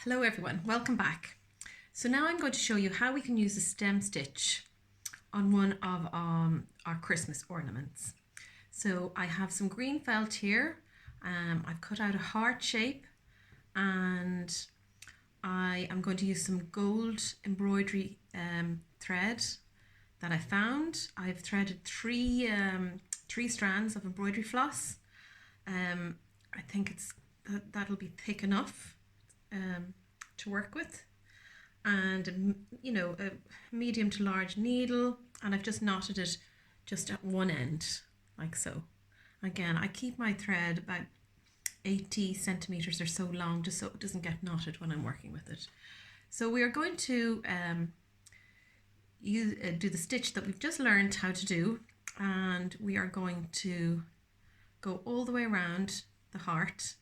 Hello everyone, welcome back. So now I'm going to show you how we can use a stem stitch on one of our Christmas ornaments. So I have some green felt here. I've cut out a heart shape and I am going to use some gold embroidery thread that I found. I've threaded three strands of embroidery floss. I think that'll be thick enough to work with, and a medium to large needle, and I've just knotted it just at one end like so. Again, I keep my thread about 80 centimeters or so long just so it doesn't get knotted when I'm working with it. So we are going to do the stitch that we've just learned how to do, and we are going to go all the way around the heart.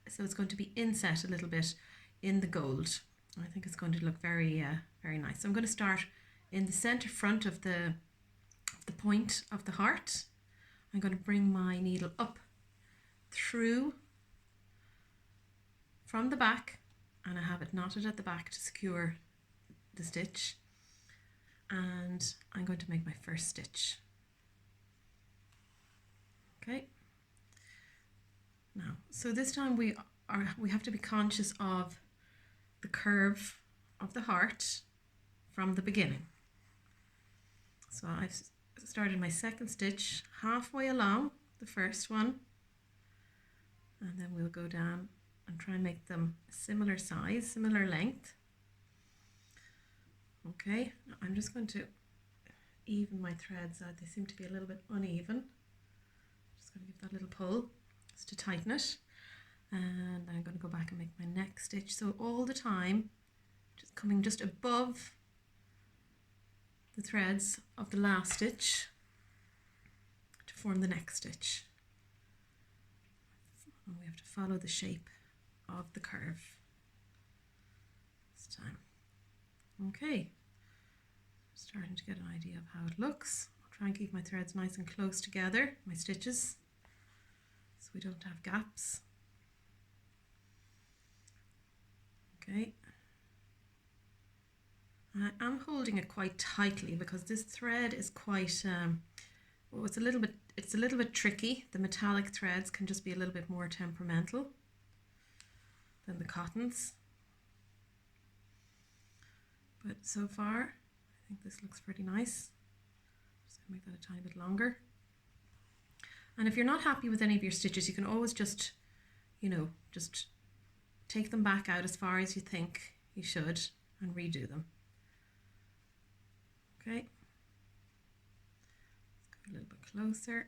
So it's going to be inset a little bit in the gold. I think it's going to look very nice. So I'm going to start in the center front of the point of the heart. I'm going to bring my needle up through from the back, and I have it knotted at the back to secure the stitch, and I'm going to make my first stitch. Okay. Now, so this time we have to be conscious of the curve of the heart from the beginning. So I've started my second stitch halfway along the first one, and then we'll go down and try and make them a similar size, similar length. Okay, now I'm just going to even my threads out. They seem to be a little bit uneven. Just going to give that a little pull just to tighten it. And I'm going to go back and make my next stitch. So all the time, just coming just above the threads of the last stitch to form the next stitch. And we have to follow the shape of the curve this time. Okay, starting to get an idea of how it looks. I'll try and keep my threads nice and close together, my stitches, so we don't have gaps. Okay, I am holding it quite tightly because this thread is quite, well, it's a little bit tricky. The metallic threads can just be a little bit more temperamental than the cottons. But so far, I think this looks pretty nice. Just gonna make that a tiny bit longer. And if you're not happy with any of your stitches, you can always just take them back out as far as you think you should and redo them. Okay, let's go a little bit closer.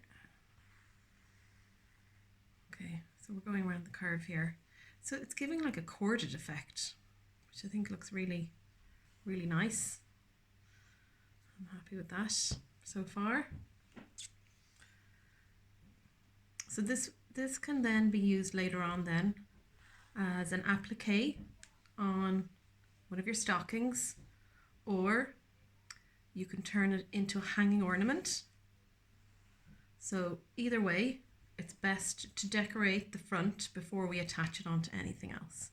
Okay, so we're going around the curve here. So it's giving like a corded effect, which I think looks really, really nice. I'm happy with that so far. So this can then be used later on then as an applique on one of your stockings, or you can turn it into a hanging ornament. So either way, it's best to decorate the front before we attach it onto anything else.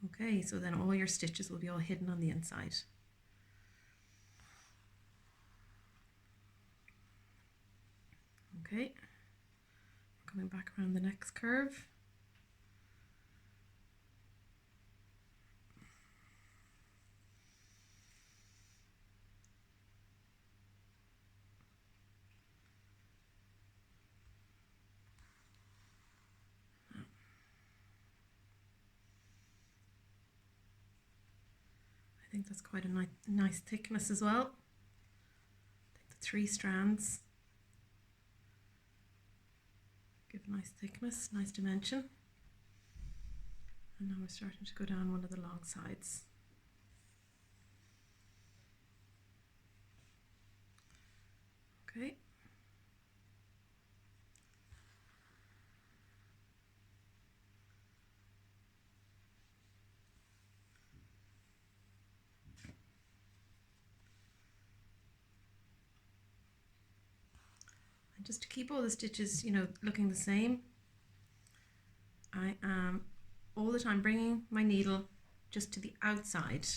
Okay, so then all your stitches will be all hidden on the inside. Okay, coming back around the next curve. I think that's quite a nice thickness as well. Take the 3 strands, give a nice thickness, nice dimension. And now we're starting to go down one of the long sides. Okay. And just to keep all the stitches, looking the same, I am all the time bringing my needle just to the outside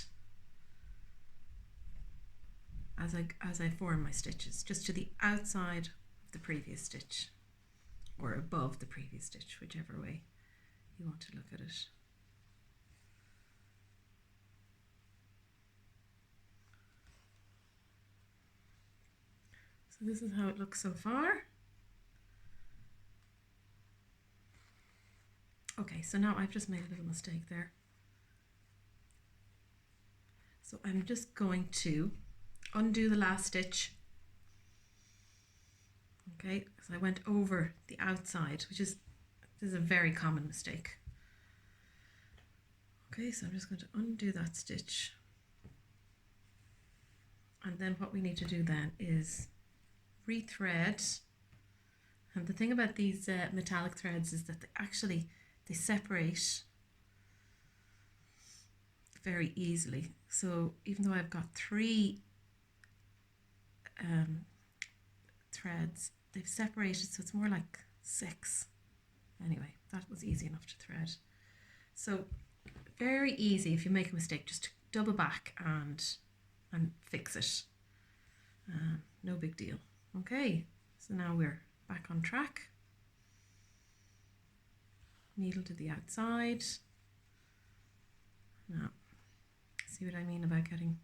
as I form my stitches, just to the outside of the previous stitch, or above the previous stitch, whichever way you want to look at it. So this is how it looks so far. Okay, so now I've just made a little mistake there. So I'm just going to undo the last stitch. Okay, so I went over the outside, this is a very common mistake. Okay, so I'm just going to undo that stitch. And then what we need to do then is rethread. And the thing about these metallic threads is that they separate very easily. So even though I've got 3 threads, they've separated, so it's more like 6. Anyway, that was easy enough to thread. So very easy if you make a mistake, just double back and fix it. No big deal. Okay, so now we're back on track. Needle to the outside. Now, see what I mean about getting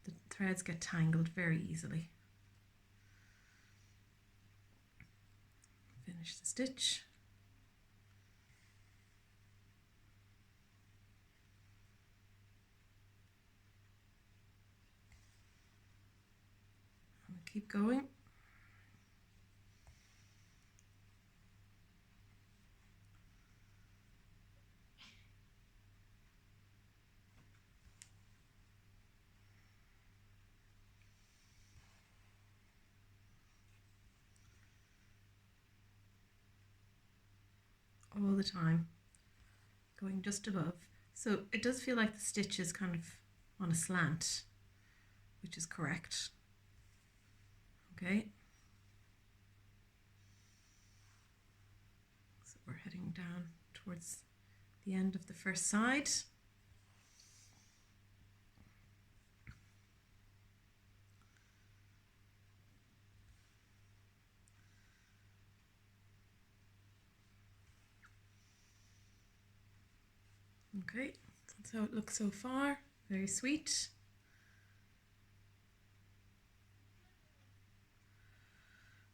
the threads get tangled very easily. Finish the stitch. And keep going. All the time, going just above. So it does feel like the stitch is kind of on a slant, which is correct. Okay. So we're heading down towards the end of the first side. Okay, that's how it looks so far. Very sweet.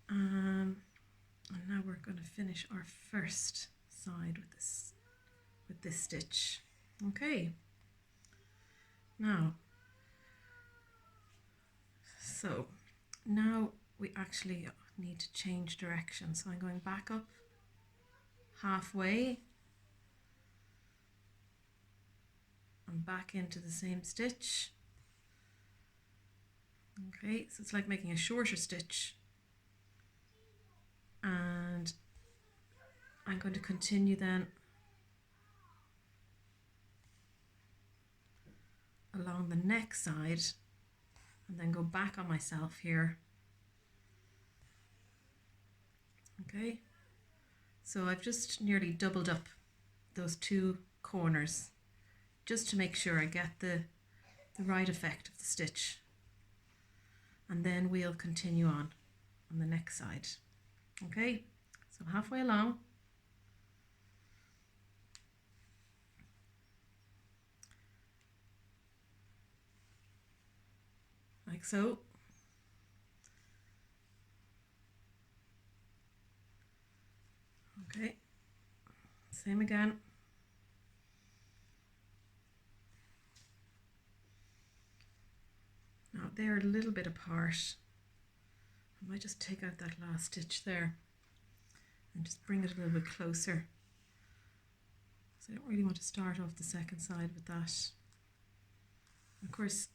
And now we're going to finish our first side with this stitch. Okay. Now we actually need to change direction. So I'm going back up halfway and back into the same stitch. Okay, so it's like making a shorter stitch. And I'm going to continue then along the next side and then go back on myself here. Okay, so I've just nearly doubled up those 2 corners just to make sure I get the right effect of the stitch, and then we'll continue on the next side. Okay, so halfway along. Like so. Okay, same again. Now they're a little bit apart. I might just take out that last stitch there and just bring it a little bit closer. So I don't really want to start off the second side with that. Of course,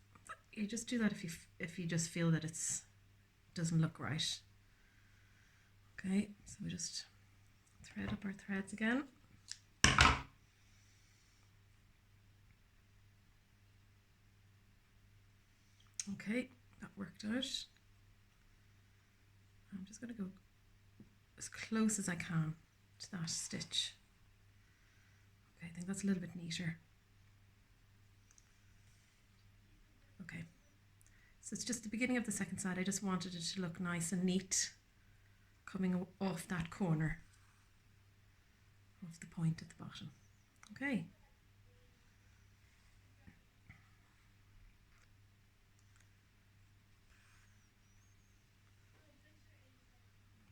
you just do that if you just feel that it doesn't look right. Okay, so we just thread up our threads again. Okay, that worked out. I'm just going to go as close as I can to that stitch. Okay, I think that's a little bit neater. So it's just the beginning of the second side. I just wanted it to look nice and neat coming off that corner, off the point at the bottom. Okay.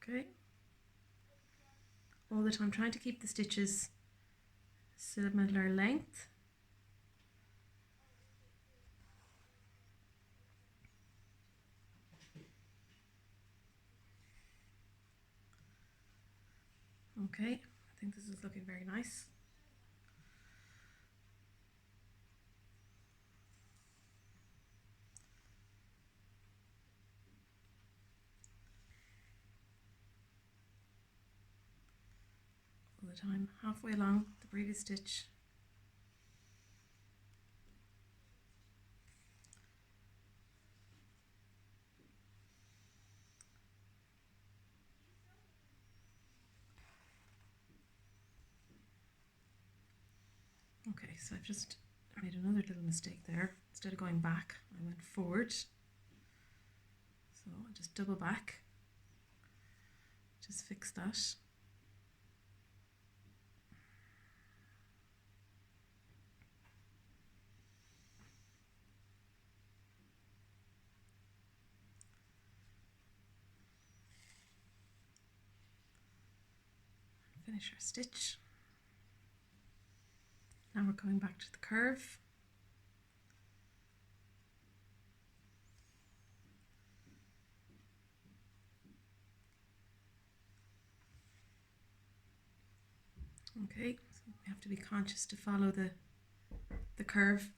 Okay. All the time trying to keep the stitches similar length. Okay, I think this is looking very nice. All the time, halfway along the previous stitch. Okay, so I've just made another little mistake there. Instead of going back, I went forward. So I'll just double back. Just fix that. Finish our stitch. Now we're going back to the curve. Okay, so we have to be conscious to follow the curve.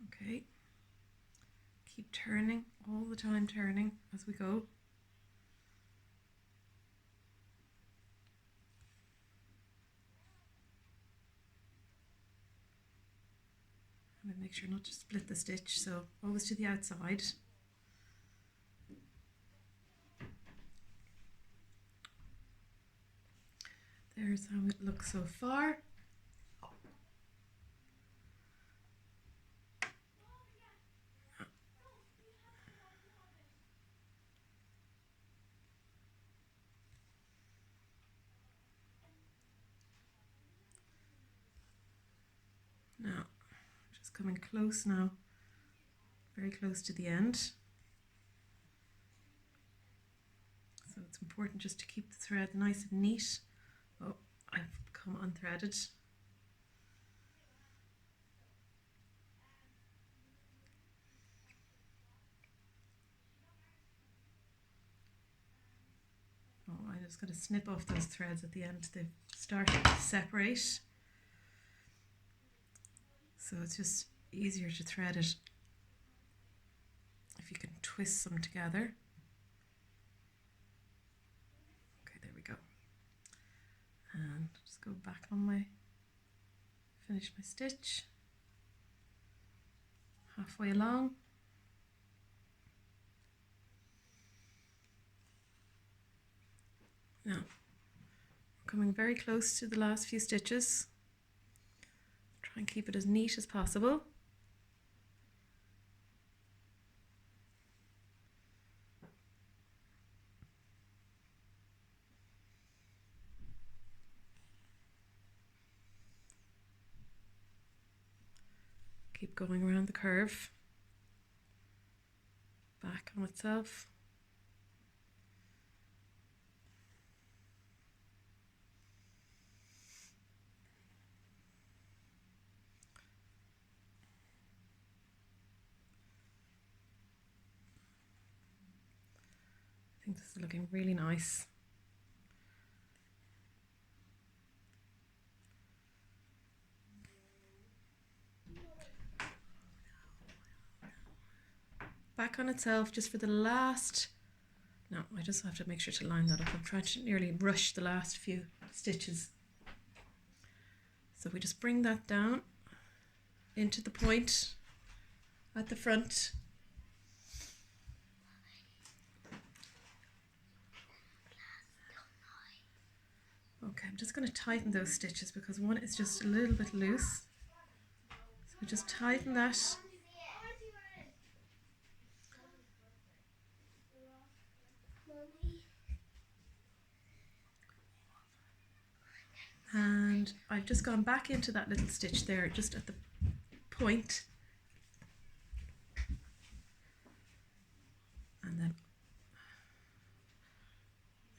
Okay, keep turning, all the time turning as we go. And make sure not to split the stitch, so always to the outside. There's how it looks so far. Now, just coming close now, very close to the end. So it's important just to keep the thread nice and neat. Oh, I've become unthreaded. Oh, I just got to snip off those threads at the end. They've started to separate. So it's just easier to thread it if you can twist them together. Okay, there we go. And just go back on finish my stitch. Halfway along. Now, we're coming very close to the last few stitches. Try and keep it as neat as possible. Keep going around the curve. Back on itself. I think this is looking really nice. Back on itself just for the last, no, I just have to make sure to line that up. I'm trying to nearly rush the last few stitches. So we just bring that down into the point at the front. Okay, I'm just going to tighten those stitches because one is just a little bit loose. So just tighten that. And I've just gone back into that little stitch there, just at the point. And then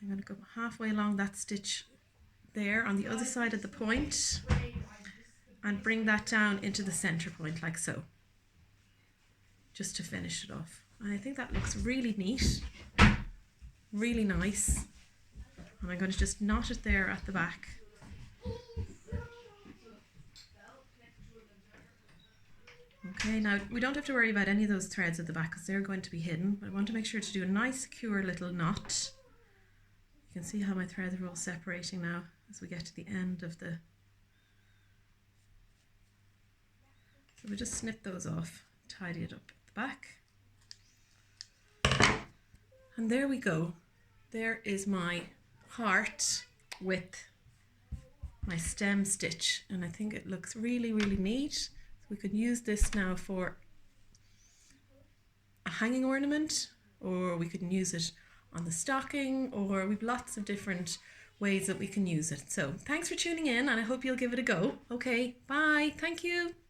I'm going to go halfway along that stitch there on the other side of the point and bring that down into the center point like so, just to finish it off. And I think that looks really neat, really nice. And I'm going to just knot it there at the back. Okay, now we don't have to worry about any of those threads at the back because they're going to be hidden, but I want to make sure to do a nice secure little knot. You can see how my threads are all separating now as we get to the end of the... So we just snip those off, tidy it up at the back. And there we go. There is my heart with my stem stitch, and I think it looks really, really neat. So we could use this now for a hanging ornament, or we could use it on the stocking, or we've lots of different ways that we can use it. So thanks for tuning in, and I hope you'll give it a go. Okay, bye. Thank you.